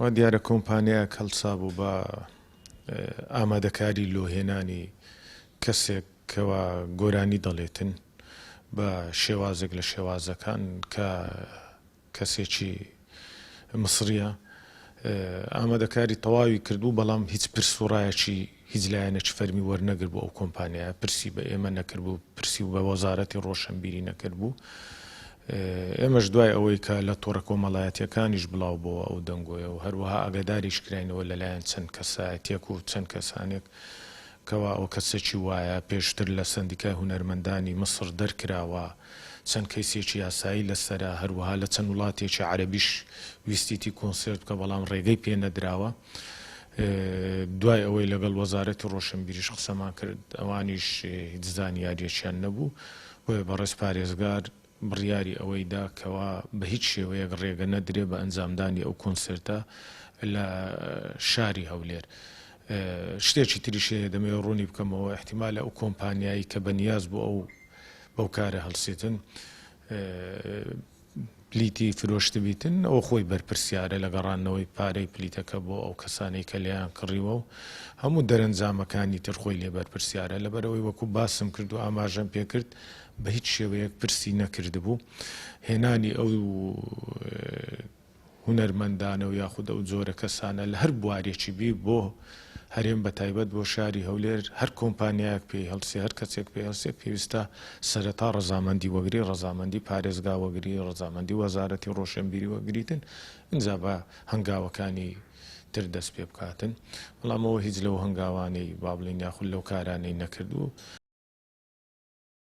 وا دیارە کۆمپانیایەک هەڵسا بوو بە ئامادەکاری لۆهێنانی کەسێک کەوا گۆرانی دەڵێتن بە شێوازێک لە شێوازەکان کە کەسێکی مصریە ئامادەکاری تەواوی کردو بەڵام هیچ پرسوڕایەکی هیچ لایەنێکی فەرمی وەرنەگر بوو ئەو کۆمپانیایە پرسی بە ئێمە نەکرد بوو پرسی بە وەزارەتی ڕۆشنبیری نەکرد بوو ئێمەش دوای ئەوەی کە لە تۆڕە کۆمەڵایەتیەکانیش بڵاو بۆەوە ئەو دەنگۆیە و هەروەها ئاگاداریش کراینەوە لەلایەن چەند کەسایەتیەک و چەند کەسانێک کەوا ئەو کەسێکی وایە پێشتر لە سەندیکای هونەرمەندانی مصر دەرکراوە چەند کەیسێکی یاسایی لەسەرە هەروەها لە چەند وڵاتێکی عەرەبیش ویستیتی کۆنسرت بکە بەڵام ڕێگەی پێ نەدراوە دوای ئەوەی لەگەڵ وەزارەتی ڕۆشنبیریش قسەمان کرد ئەوانیش هیچ زانیاریەکیان نەبوو بۆیە بەڕێز پارێزگار بڕیاری ئەوەیدا کەوا بە هیچ شێوەیەک ڕێگە نەدرێ بە ئەنجامدانی ئەو کۆنسرتە لە شاری هەولێر شتێکی تریشەیە دەمەوێت ڕوونی بکەمەوە احتیمالە ئەو کۆمپانیایی کە بەنیاز بوو ئەو بەو کارە هەڵسێتن پلیتی فرۆشت بیتن ئەو خۆی بەرپرسیارە لە گەڕانەوەی پارەی پلیتەکە بۆ ئەو کەسانەی کە لێیان کڕیوە و هەموو دەرەنجامەکانی تر خۆی لێ بەرپرسیارە لەبەرەوەی وەکو باسم کرد و ئاماژەم پێ کرد بە هیچ شێوەیەک پرسی نەکردبوو هێنانی ئەو هونەرمەندانە و یاخود ئەو جۆرە کەسانە لە هەر بوارێکی بی بۆ هەرێم بە تایبەت بۆ شاری هەولێر هەر کۆمپانیایەک پێی هەڵسێ هەر کەسێک پێ هەڵسێ پێویستە سەرەتا ڕەزامەندی وەگری ڕەزامەندی پارێزگا وەگری ڕەزامەندی وەزارەتی ڕۆشنبیری وەگریتن اینجا بە هەنگاوەکانی تر دەست پێ بکاتن بەڵام ئەوە هیچ لەو هەنگاوانەی با بڵێن یاخود لەو کارانەی نەکردو